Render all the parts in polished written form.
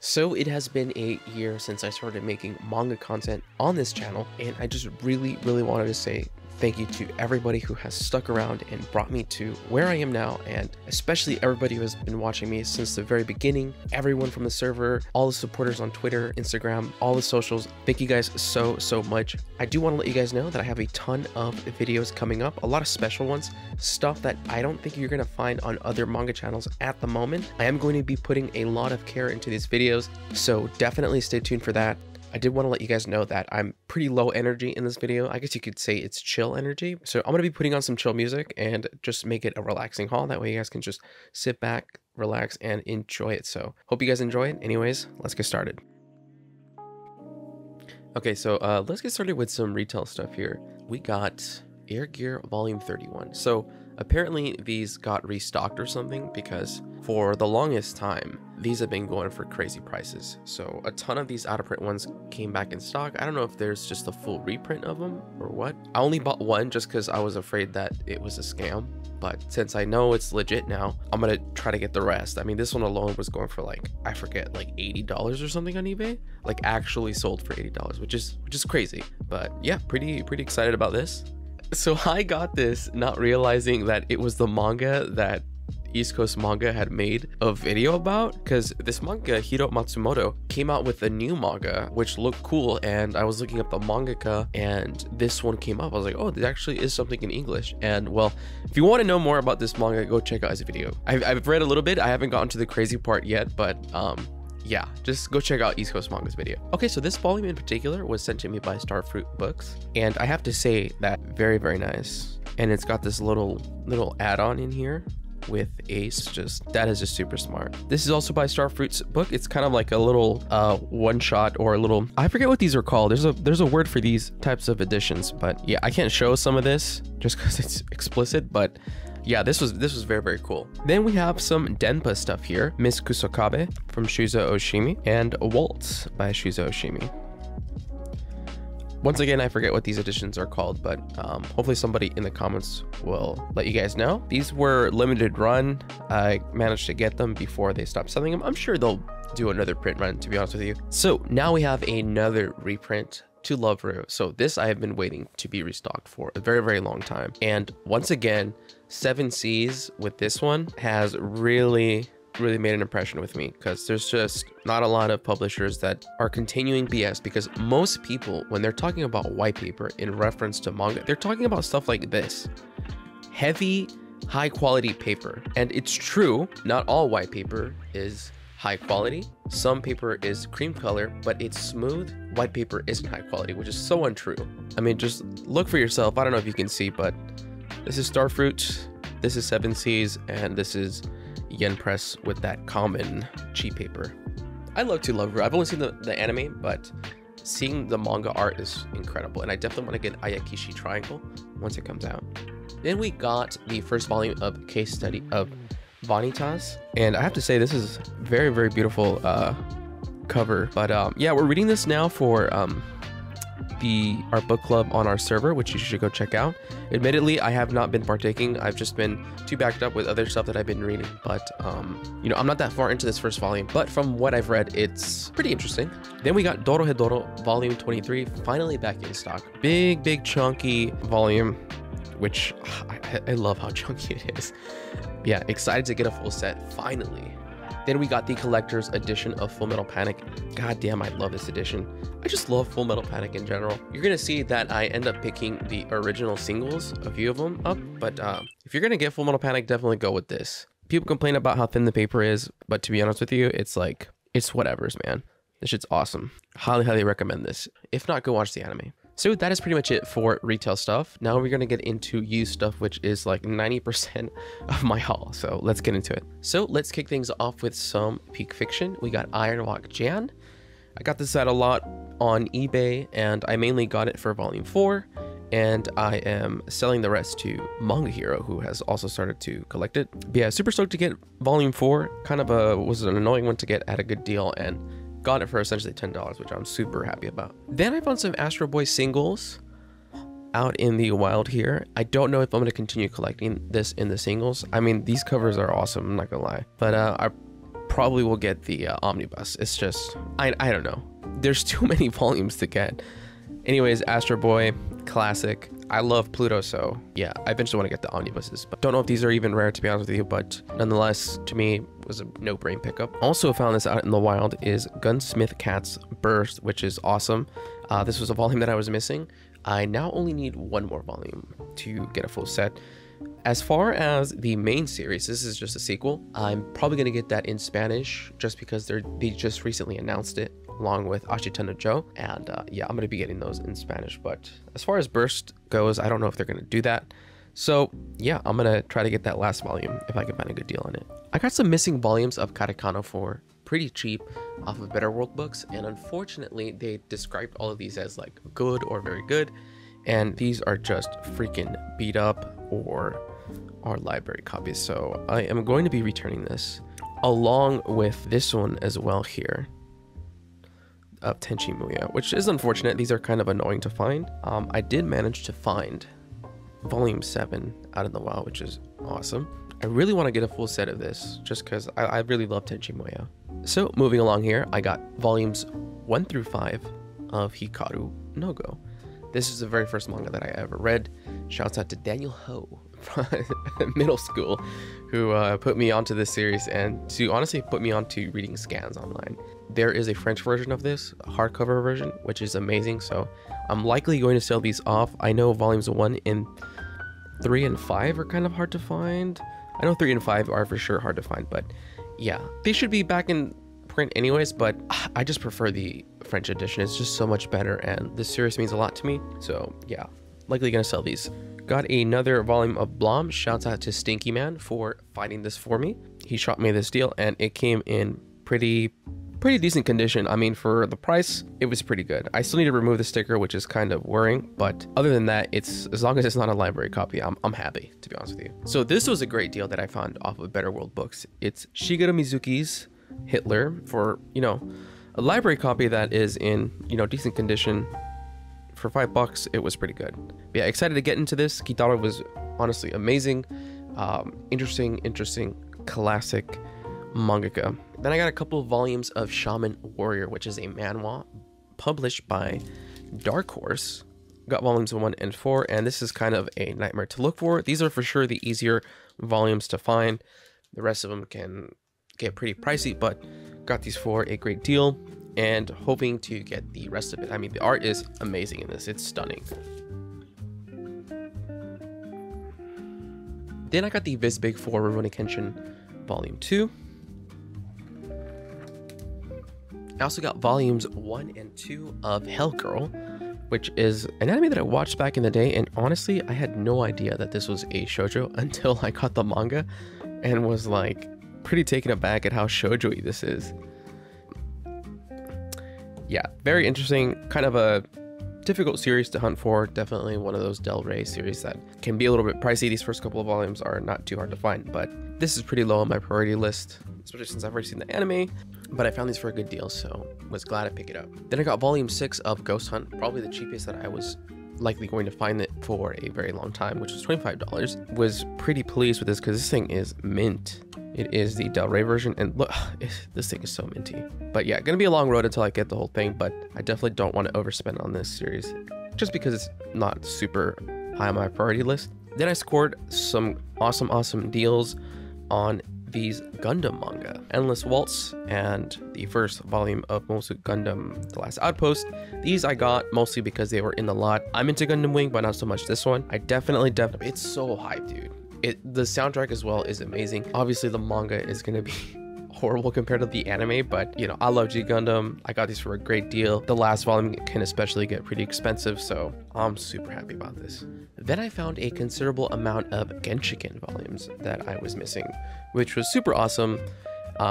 So it has been a year since I started making manga content on this channel, and I just really wanted to say thank you to everybody who has stuck around and brought me to where I am now, and especially everybody who has been watching me since the very beginning, everyone from the server, all the supporters on Twitter, Instagram, all the socials. Thank you guys so much. I do want to let you guys know that I have a ton of videos coming up, a lot of special ones, stuff that I don't think you're going to find on other manga channels at the moment. I am going to be putting a lot of care into these videos, so definitely stay tuned for that. I did want to let you guys know that I'm pretty low energy in this video. I guess you could say it's chill energy. So I'm going to be putting on some chill music and just make it a relaxing haul. That way you guys can just sit back, relax, and enjoy it. So hope you guys enjoy it. Anyways, let's get started. Okay, so let's get started with some retail stuff here. We got Air Gear Volume 31. So apparently these got restocked or something, because for the longest time these have been going for crazy prices. So a ton of these out of print ones came back in stock. I don't know if there's just a full reprint of them or what. I only bought one just because I was afraid that it was a scam, but since I know it's legit now, I'm gonna try to get the rest. I mean, this one alone was going for like, I forget, like $80 or something on eBay, like actually sold for $80, which is crazy. But yeah, pretty excited about this. So I got this not realizing that it was the manga that East Coast Manga had made a video about, because this manga, Hiro Matsumoto, came out with a new manga which looked cool, and I was looking up the mangaka and this one came up. I was like, oh, there actually is something in English. And well, if you want to know more about this manga, go check out his video. I've read a little bit. I haven't gotten to the crazy part yet, but yeah, just go check out East Coast Manga's video. Okay, so this volume in particular was sent to me by Starfruit Books, and I have to say that very nice. And it's got this little add-on in here with Ace. That is just super smart. This is also by Starfruit's book. It's kind of like a little one shot, or a little, I forget what these are called. There's a word for these types of editions, but yeah, I can't show some of this just because it's explicit, but yeah, this was very cool. Then we have some Denpa stuff here. Miss Kusokabe from Shuzo Oshimi and Waltz by Shuzo Oshimi. Once again, I forget what these editions are called, but hopefully somebody in the comments will let you guys know. These were limited run. I managed to get them before they stopped selling them. I'm sure they'll do another print run, to be honest with you. So now we have another reprint to Love Ru. So this I have been waiting to be restocked for a very long time. And once again, 7 Seas with this one has really made an impression with me, because there's just not a lot of publishers that are continuing BS. Because most people, when they're talking about white paper in reference to manga, they're talking about stuff like this: heavy, high quality paper. And it's true, not all white paper is high quality. Some paper is cream color, but it's smooth. White paper isn't high quality, which is so untrue. I mean, just look for yourself. I don't know if you can see, but this is Starfruit, this is 7 Seas, and this is Yen Press with that common cheap paper. I love to Love Ru. I've only seen the anime, but seeing the manga art is incredible, and I definitely want to get Ayakishi Triangle once it comes out. Then we got the first volume of Case Study of Vanitas, and I have to say this is very beautiful cover. But yeah, we're reading this now for our book club on our server, which you should go check out. Admittedly, I have not been partaking. I've just been too backed up with other stuff that I've been reading, but you know, I'm not that far into this first volume, but from what I've read, it's pretty interesting. Then we got Dorohedoro volume 23 finally back in stock. Big chunky volume, which I love how chunky it is. Yeah, excited to get a full set finally. Then we got the collector's edition of Full Metal Panic. God damn, I love this edition. I just love Full Metal Panic in general. You're gonna see that I end up picking the original singles, a few of them up, but if you're gonna get Full Metal Panic, definitely go with this. People complain about how thin the paper is, but to be honest with you, it's like, it's whatevers, man. This shit's awesome. Highly recommend this. If not, go watch the anime. So that is pretty much it for retail stuff. Now we're going to get into used stuff, which is like 90% of my haul. So let's get into it. So let's kick things off with some Peak Fiction. We got Ironwalk Jan. I got this at a lot on eBay, and I mainly got it for volume 4. And I am selling the rest to Manga Hero, who has also started to collect it. But yeah, super stoked to get volume 4. Kind of was an annoying one to get at a good deal, and got it for essentially $10, which I'm super happy about. Then I found some Astro Boy singles out in the wild here. I don't know if I'm going to continue collecting this in the singles. I mean, these covers are awesome, I'm not gonna lie, but I probably will get the omnibus. It's just, I don't know. There's too many volumes to get. Anyways, Astro Boy, classic. I love Pluto, so yeah, I eventually want to get the omnibuses. But don't know if these are even rare, to be honest with you, but nonetheless, to me, was a no-brain pickup. Also found this out in the wild is Gunsmith Cat's Burst, which is awesome. This was a volume that I was missing. I now only need one more volume to get a full set. As far as the main series, this is just a sequel. I'm probably going to get that in Spanish just because they just recently announced it along with Ashita no Joe, and yeah, I'm going to be getting those in Spanish. But as far as Burst goes, I don't know if they're going to do that. So yeah, I'm going to try to get that last volume if I can find a good deal on it. I got some missing volumes of Katakano for pretty cheap off of Better World Books, and unfortunately they described all of these as like good or very good, and these are just freaking beat up or are library copies. So I am going to be returning this along with this one as well here of Tenchi Muyo, which is unfortunate. These are kind of annoying to find. I did manage to find volume 7 out in the wild, which is awesome. I really want to get a full set of this just because I really love Tenchi Muyo. So moving along here, I got volumes 1 through 5 of Hikaru no Go. This is the very first manga that I ever read. Shouts out to Daniel Ho from middle school, who put me onto this series and to honestly put me onto reading scans online. There is a French version of this, a hardcover version, which is amazing. So I'm likely going to sell these off. I know volumes 1 and 3 and 5 are kind of hard to find. I know 3 and 5 are for sure hard to find, but yeah, they should be back in print anyways, but I just prefer the French edition. It's just so much better, and this series means a lot to me. So yeah, likely gonna sell these. Got another volume of Blom. Shouts out to Stinky Man for finding this for me. He shot me this deal and it came in pretty decent condition. I mean, for the price, it was pretty good. I still need to remove the sticker, which is kind of worrying, but other than that, it's as long as it's not a library copy, I'm happy, to be honest with you. So this was a great deal that I found off of Better World Books. It's Shigeru Mizuki's Hitler for, you know, a library copy that is in, you know, decent condition. For $5, it was pretty good. But yeah, excited to get into this. Kitaro was honestly amazing. Interesting, classic mangaka. Then I got a couple of volumes of Shaman Warrior, which is a manhwa published by Dark Horse. Got volumes 1 and 4, and this is kind of a nightmare to look for. These are for sure the easier volumes to find. The rest of them can get pretty pricey, but got these for a great deal and hoping to get the rest of it. I mean, the art is amazing in this. It's stunning. Then I got the Viz Big 4 Rurouni Kenshin Volume 2. I also got volumes 1 and 2 of Hell Girl, which is an anime that I watched back in the day, and honestly, I had no idea that this was a shoujo until I got the manga and was like pretty taken aback at how shoujo-y this is. Yeah, very interesting, kind of a difficult series to hunt for. Definitely one of those Del Rey series that can be a little bit pricey. These first couple of volumes are not too hard to find, but this is pretty low on my priority list, especially since I've already seen the anime, but I found these for a good deal, so was glad to pick it up. Then I got volume 6 of Ghost Hunt, probably the cheapest that I was likely going to find it for a very long time, which was $25. Was pretty pleased with this because this thing is mint. It is the Del Rey version, and look, this thing is so minty. But yeah, gonna be a long road until I get the whole thing, but I definitely don't want to overspend on this series just because it's not super high on my priority list. Then I scored some awesome deals on these Gundam manga, Endless Waltz and the first volume of Mosu Gundam The Last Outpost. These I got mostly because they were in the lot. I'm into Gundam Wing, but not so much this one. I definitely, it's so hyped, dude. The soundtrack as well is amazing. Obviously the manga is gonna be horrible compared to the anime, but you know, I love G Gundam. I got these for a great deal. The last volume can especially get pretty expensive, so I'm super happy about this. Then I found a considerable amount of Genshiken volumes that I was missing, which was super awesome.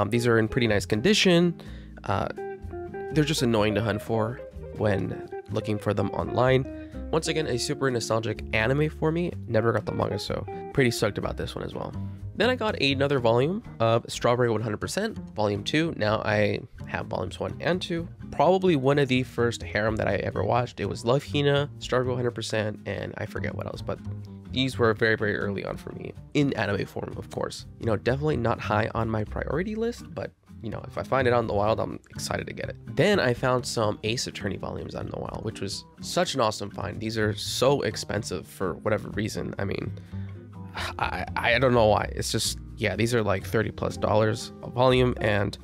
These are in pretty nice condition. They're just annoying to hunt for when looking for them online. Once again, a super nostalgic anime for me. Never got the manga, so pretty stoked about this one as well. Then I got another volume of Strawberry 100%, volume 2. Now I have volumes 1 and 2. Probably one of the first harem that I ever watched. It was Love Hina, Strawberry 100%, and I forget what else, but these were very early on for me in anime form, of course. You know, definitely not high on my priority list, but you know, if I find it out in the wild, I'm excited to get it. Then I found some Ace Attorney volumes out in the wild, which was such an awesome find. These are so expensive for whatever reason. I mean, I don't know why. It's just, yeah, these are like $30+ a volume, and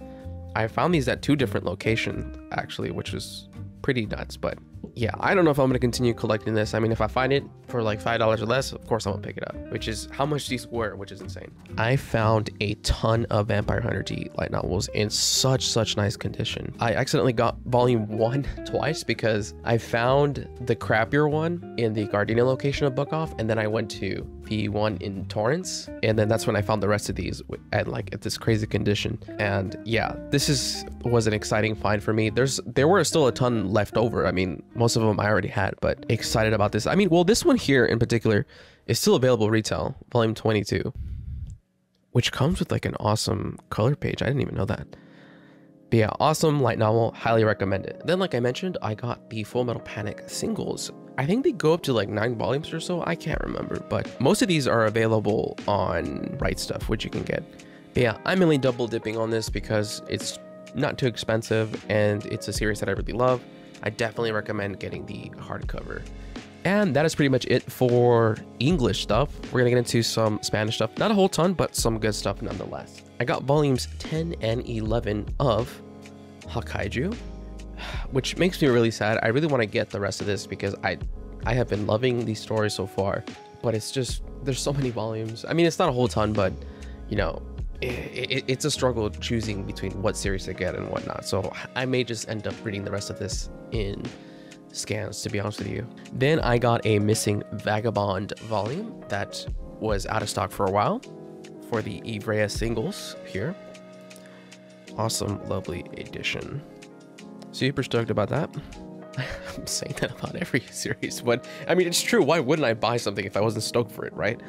I found these at 2 different locations actually, which was pretty nuts. But yeah, I don't know if I'm going to continue collecting this. I mean, if I find it for like $5 or less, of course I'm gonna pick it up, which is how much these were, which is insane. I found a ton of Vampire Hunter D light novels in such nice condition. I accidentally got volume 1 twice because I found the crappier one in the Gardenia location of Book Off, and then I went to the one in Torrance, and then that's when I found the rest of these at this crazy condition. And yeah, this was an exciting find for me. There were still a ton left over. I mean, most of them I already had, but excited about this. I mean, well, this one here in particular is still available retail, volume 22, which comes with like an awesome color page. I didn't even know that. But yeah, awesome light novel, highly recommend it. Then, like I mentioned, I got the Full Metal Panic singles. I think they go up to like 9 volumes or so. I can't remember, but most of these are available on Right Stuff, which you can get. But yeah, I'm mainly double dipping on this because it's not too expensive and it's a series that I really love. I definitely recommend getting the hardcover. And that is pretty much it for English stuff. We're gonna get into some Spanish stuff. Not a whole ton, but some good stuff nonetheless. I got volumes 10 and 11 of Hakaiju, which makes me really sad. I really want to get the rest of this because I have been loving these stories so far, but it's just, there's so many volumes. I mean, it's not a whole ton, but you know, it's a struggle choosing between what series to get and whatnot. So I may just end up reading the rest of this in scans, to be honest with you. Then I got a Missing Vagabond volume that was out of stock for a while for the Ivrea singles here. Awesome, lovely edition. Super stoked about that. I'm saying that about every series, but I mean, it's true. Why wouldn't I buy something if I wasn't stoked for it, right?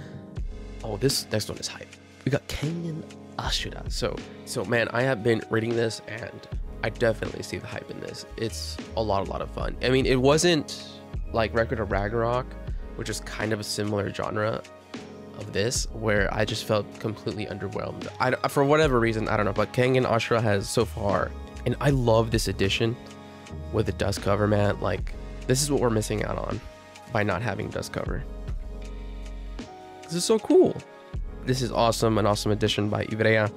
Oh, this next one is hype. We got Kengan Ashura. So man, I have been reading this and I definitely see the hype in this. It's a lot of fun. I mean, it wasn't like Record of Ragnarok, which is kind of a similar genre of this, where I just felt completely underwhelmed. For whatever reason, I don't know, but Kengan Ashura has so far, and I love this edition with the dust cover, man. Like, this is what we're missing out on by not having dust cover. This is so cool. This is awesome, an awesome edition by Ivrea.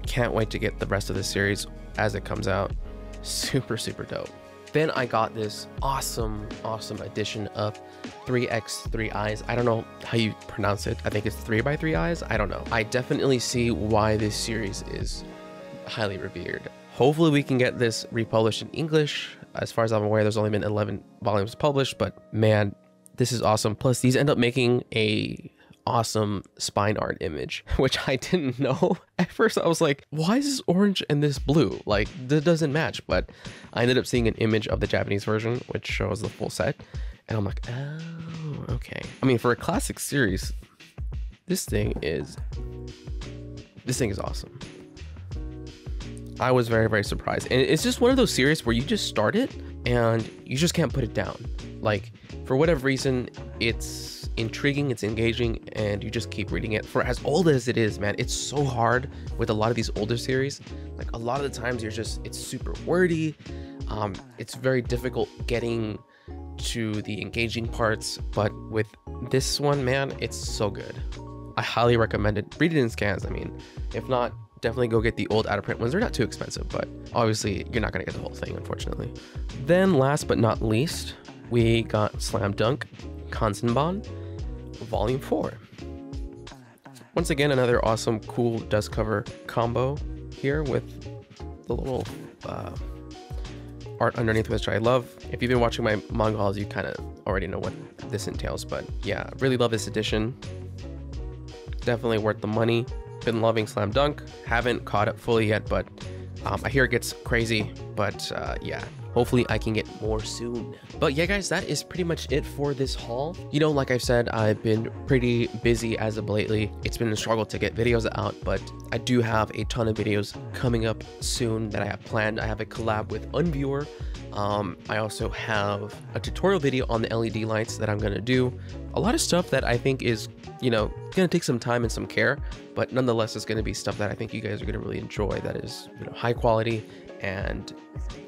Can't wait to get the rest of the series as it comes out. Super dope. Then I got this awesome edition of 3x3 Eyes. I don't know how you pronounce it. I think it's 3 by 3 Eyes. I don't know. I definitely see why this series is highly revered. Hopefully we can get this republished in English. As far as I'm aware, there's only been 11 volumes published, but man, this is awesome. Plus these end up making a awesome spine art image, which I didn't know. At first I was like, why is this orange and this blue? Like, that doesn't match. But I ended up seeing an image of the Japanese version, which shows the full set, and I'm like, oh, okay. I mean, for a classic series, this thing is awesome. I was very surprised, and it's just one of those series where you just start it and you just can't put it down. Like, for whatever reason, it's intriguing, it's engaging, and you just keep reading it. For as old as it is, man, it's so hard with a lot of these older series. Like, a lot of the times it's super wordy. It's very difficult getting to the engaging parts, but with this one, man, it's so good. I highly recommend it. Read it in scans. I mean, if not, definitely go get the old out of print ones. They're not too expensive, but obviously you're not gonna get the whole thing, unfortunately. Then last but not least, we got Slam Dunk Kanzenban Volume 4. Once again, another awesome, cool dust cover combo here with the little art underneath, which I love. If you've been watching my manga hauls, you kind of already know what this entails, but yeah, really love this edition. Definitely worth the money. Been loving Slam Dunk. Haven't caught up fully yet, but I hear it gets crazy, but yeah, hopefully I can get more soon. But yeah, guys, that is pretty much it for this haul. You know, like I've said, I've been pretty busy as of lately. It's been a struggle to get videos out, but I do have a ton of videos coming up soon that I have planned. I have a collab with Unviewer. I also have a tutorial video on the LED lights that I'm going to do. A lot of stuff that I think is, you know, going to take some time and some care, but nonetheless, it's going to be stuff that I think you guys are going to really enjoy. That is, you know, high quality and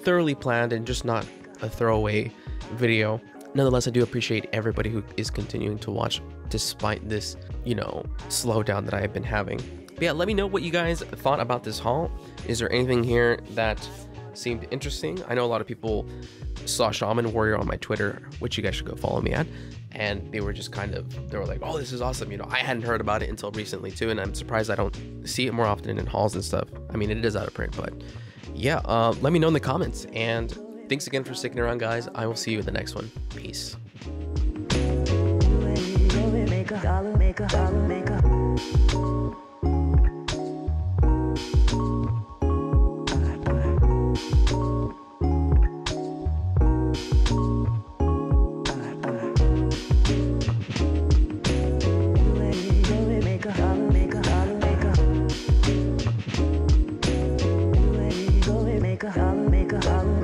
thoroughly planned and just not a throwaway video. Nonetheless, I do appreciate everybody who is continuing to watch despite this, you know, slowdown that I have been having. But yeah, let me know what you guys thought about this haul. Is there anything here that seemed interesting? I know a lot of people saw Shaman Warrior on my Twitter, which you guys should go follow me at, and they were just they were like, oh, this is awesome. You know, I hadn't heard about it until recently too, and I'm surprised I don't see it more often in hauls and stuff. I mean, it is out of print, but yeah, let me know in the comments, and thanks again for sticking around, guys. I will see you in the next one. Peace. Make a